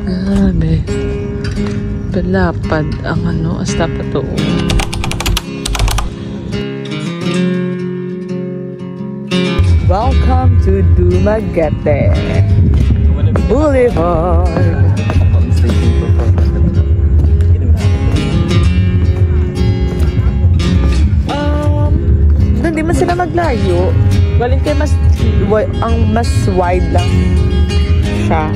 Grabe. Palapad ang ano, hasta pa to. Welcome to Dumaguete Boulevard. Hindi man sila maglayo. Galing kayo mas wide lang siya.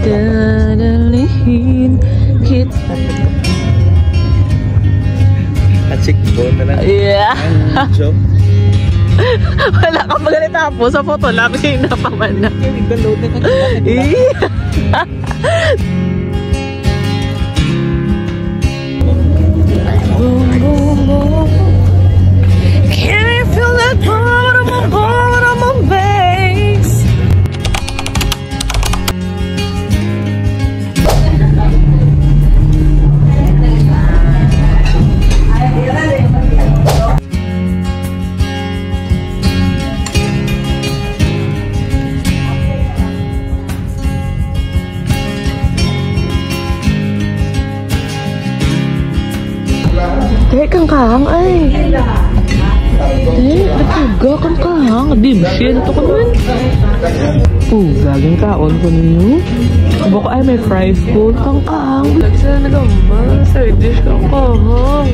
Dadalihin kita. Cheekbone na lang. Yeah. Wala kang magalita po sa photo lab yung napaman na. Nag-download na Can you feel that part of my face? Kang kahang ay. Nagpuga kang kahang. Dimsya na to ka man. Gaging kaon ko ninyo. Baka ay may fry food kang kahang. Saan na naman? Side dish kang kahang.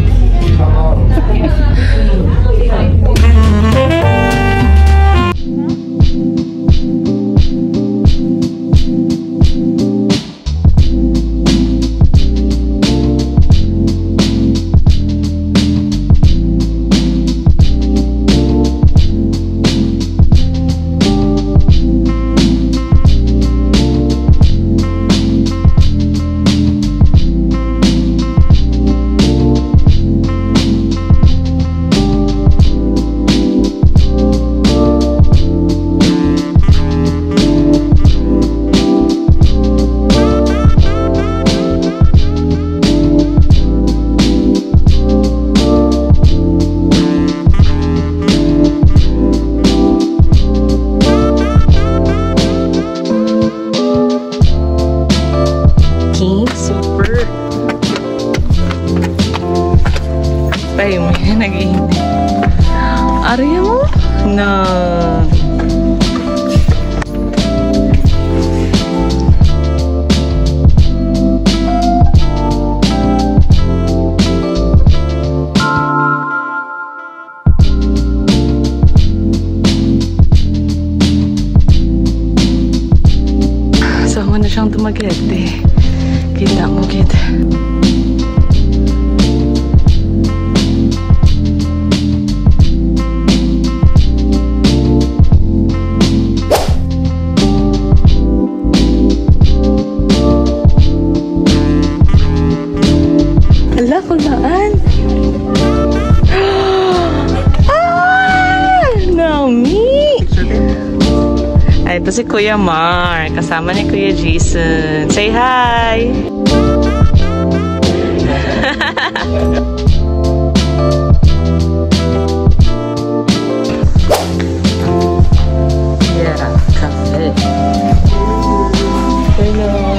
Ariya mo? Na. So, na siyang Dumaguete. Kita mo, kita. Hala, kulaan. Naomi! Ay, ito si Kuya Mark. Kasama ni Kuya Jason. Say hi! Yeah, cafe. Hello.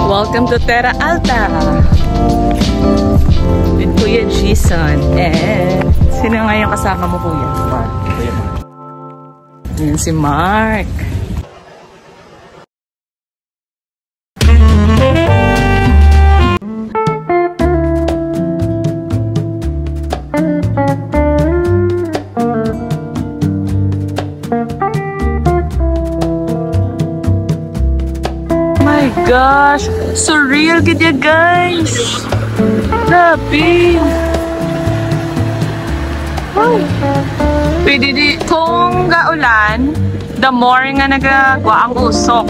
Welcome to Terra Alta with Kuya Jason. And sino nga yung kasama mo, Kuya? Yan si Mark. Gosh, surreal gid ya guys. Labi. Wow! Pwede di, kung gaulan, the more nga nagagwa ang usok.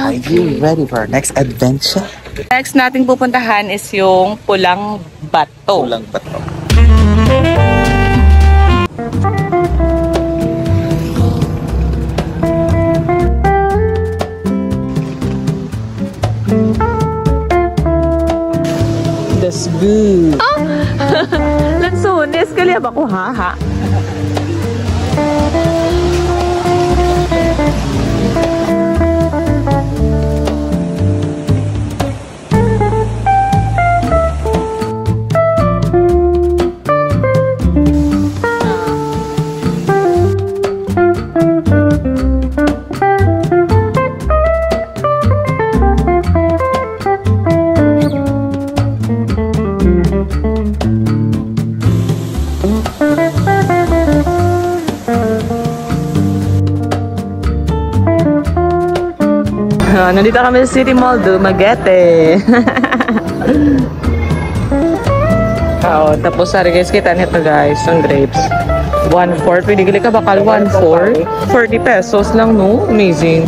Are you ready for our next adventure? Next nating pupuntahan is yung Pulang Bato. Pulang Bato. That's good. Oh! Lansones, kaliya ba ko ha? Nandito kami sa City Mall, Dumaguete. Tapos sorry guys, kita nito guys, ang grapes. 1/4, pwede gali ka bakal 1/4. 40 pesos lang, no? Amazing.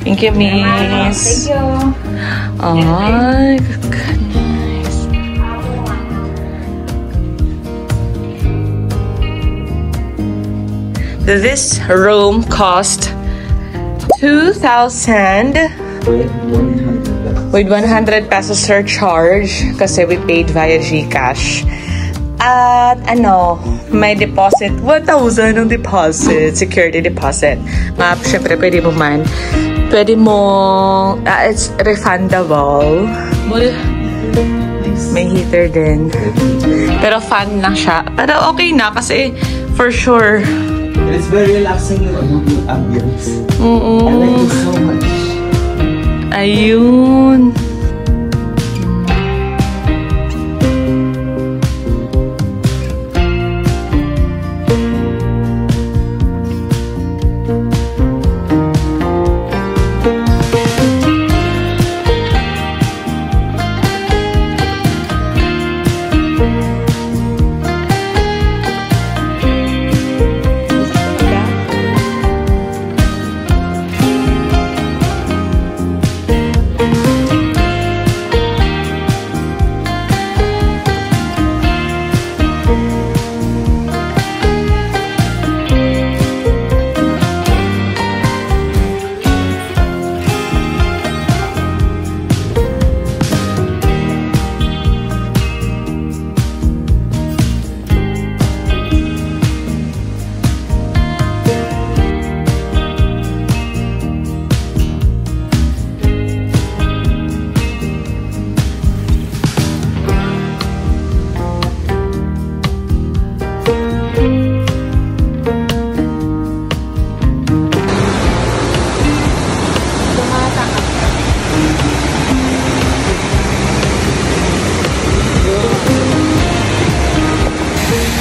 Thank you, miss. Thank you. Ay, nice. This room cost 2,000 with 100 pesos surcharge kasi we paid via GCash. At ano, may deposit, 1,000 ang deposit, security deposit. Syempre, pwede mo, it's refundable. May heater din. Pero fun lang siya. Pero okay na kasi, for sure. It's very relaxing yung ambience. I like it so much. Ayun.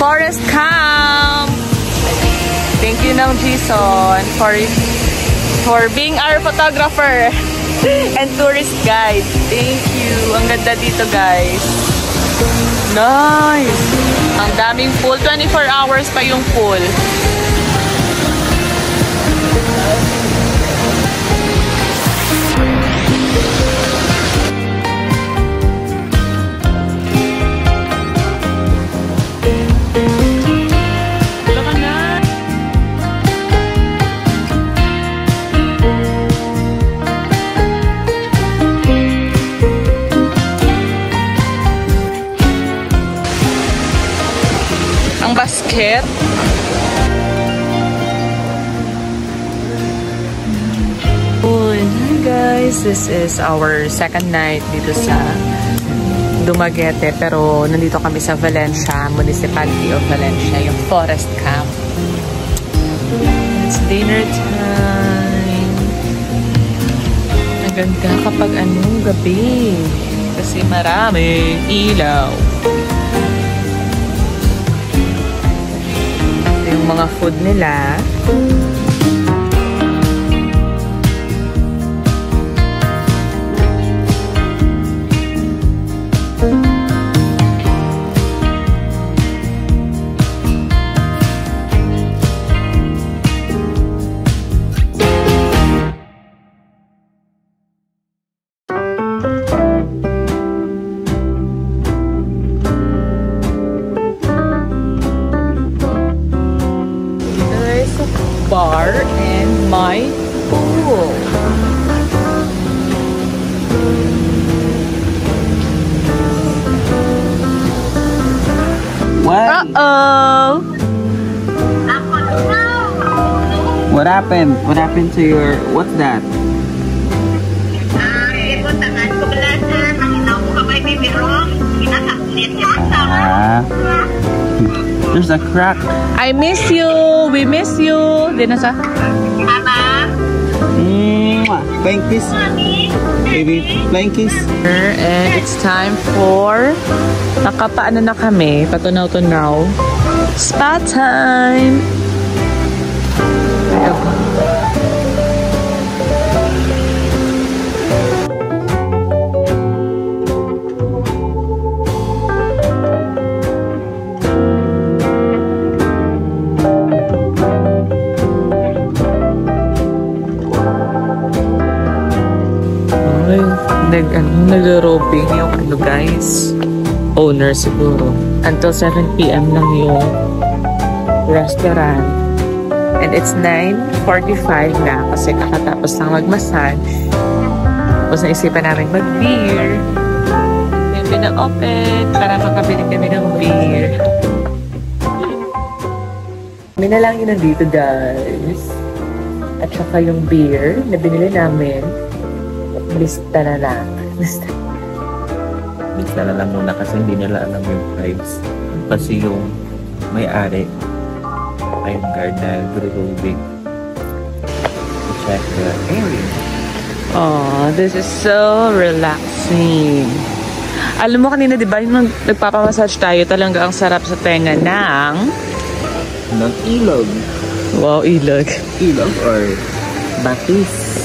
Forest Camp! Thank you now, Jason, for being our photographer and tourist guide. Thank you. Ang ganda dito, guys. Nice! Ang daming pool. 24 hours pa yung pool. Ang basket. guys, this is our second night dito sa Dumaguete, pero nandito kami sa Valencia, Municipality of Valencia, yung Forest Camp. It's dinner time. Ang ganda kapag gabi. Kasi maraming ilaw. Ito yung mga food nila. Bar and my pool. What? Uh-oh. What happened? What happened to your... What's that? There's a crack. I miss you. We miss you. Din na sa. Flying kiss. Baby, flying kiss. And it's time for nakapaano na kami. Patunaw-tunaw. Spa time. Nag-roping yung guys, owner siguro. Until 7 PM lang yung restaurant. And it's 9:45 na kasi kakatapos lang mag-massage. Tapos naisipan namin mag-beer. Yung pina-open para makabili kami ng beer. Kami na lang yun nandito guys. At saka yung beer na binili namin. Lista na lang. Lista na lang muna kasi hindi nila alam yung price. Kasi yung may-ari ay yung guard na grubing to check the area. Oh, this is so relaxing. Alam mo kanina, di ba, yung nagpapamassage tayo, talaga ang sarap sa tenga ng ilog. Wow, ilog. Ilog or batis.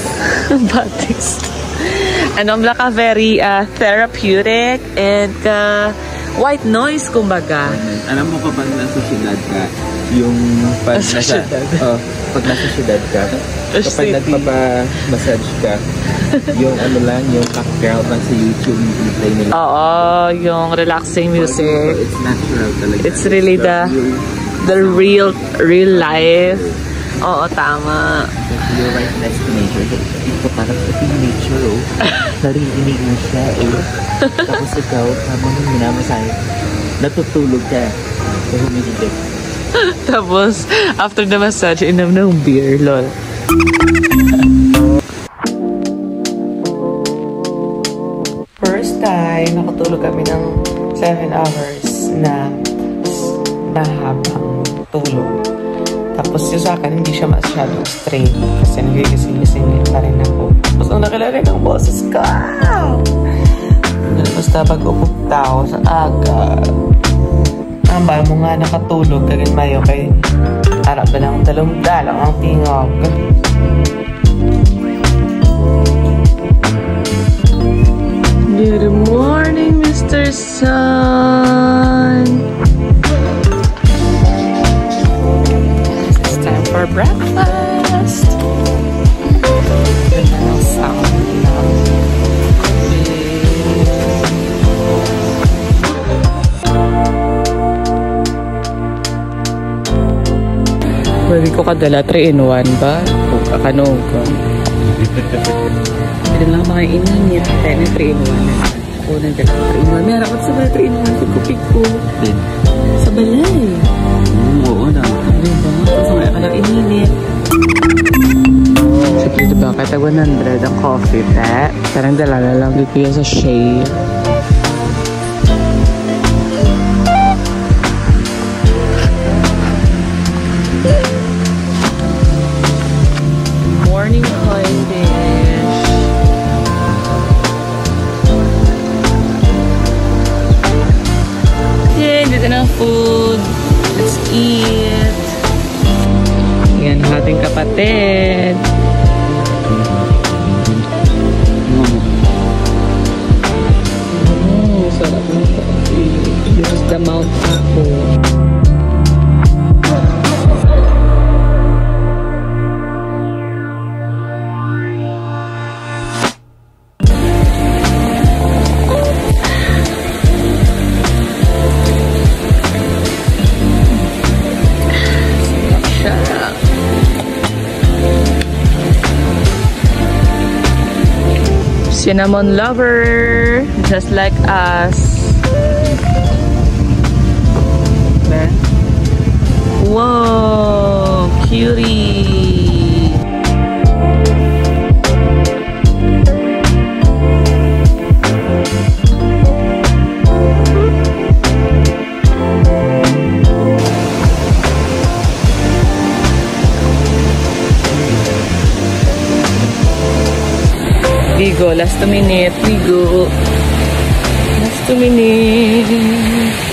Batis. Ano, very therapeutic and white noise, kumbaga. Alam mo kapag nasa syudad ka, yung pag nasa syudad ka, kapag nagpapa-massage ka, yung yung background lang sa YouTube, yung play nila. Oo, yung relaxing music. It's natural talaga. It's really the real life. Oo, tama. You're right next to nature. Ito parang sa nature, oh. Narinig mo siya, oh. Tapos ikaw, habang minamasahe, natutulog ka. So, humihilig. Tapos, after the massage, inom ng beer, lol. First time, nakatulog kami ng 7 hours na mahabang tulog. Tapos yung sa akin, hindi siya masyadong straight. Kasi nagigising-gising pa rin ako. Tapos ang nakilagay ng boses ko. Basta pag-upog tao sa aga. Ang ba mo nga nakatulog kagin mayo kay harap ba ng dalong-dalang ang tingog. Good morning, Mr. Sun. For breakfast. Pwede ko kadala 3-in-1 ba? O kakanog ko. Pwede lang mga ininit. Kaya na 3-in-1 na. O nagdala 3-in-1. May harap sa balay 3-in-1. Pagkupig ko. Sa balay. Oo na. Diba? Kasi may ka lang ininit. Siyempre diba? tag 100 ang coffee, te. Parang dalala lang dito yan sa shade. Morning coin dish. Yay, dito na ang food. Let's eat. Yan ang ating kapatid. Sarap ng coffee. This is the Mount Apple. Cinnamon lover, just like us. Wow, cutie. Vigo, last 2 minutes. Vigo. Last 2 minutes.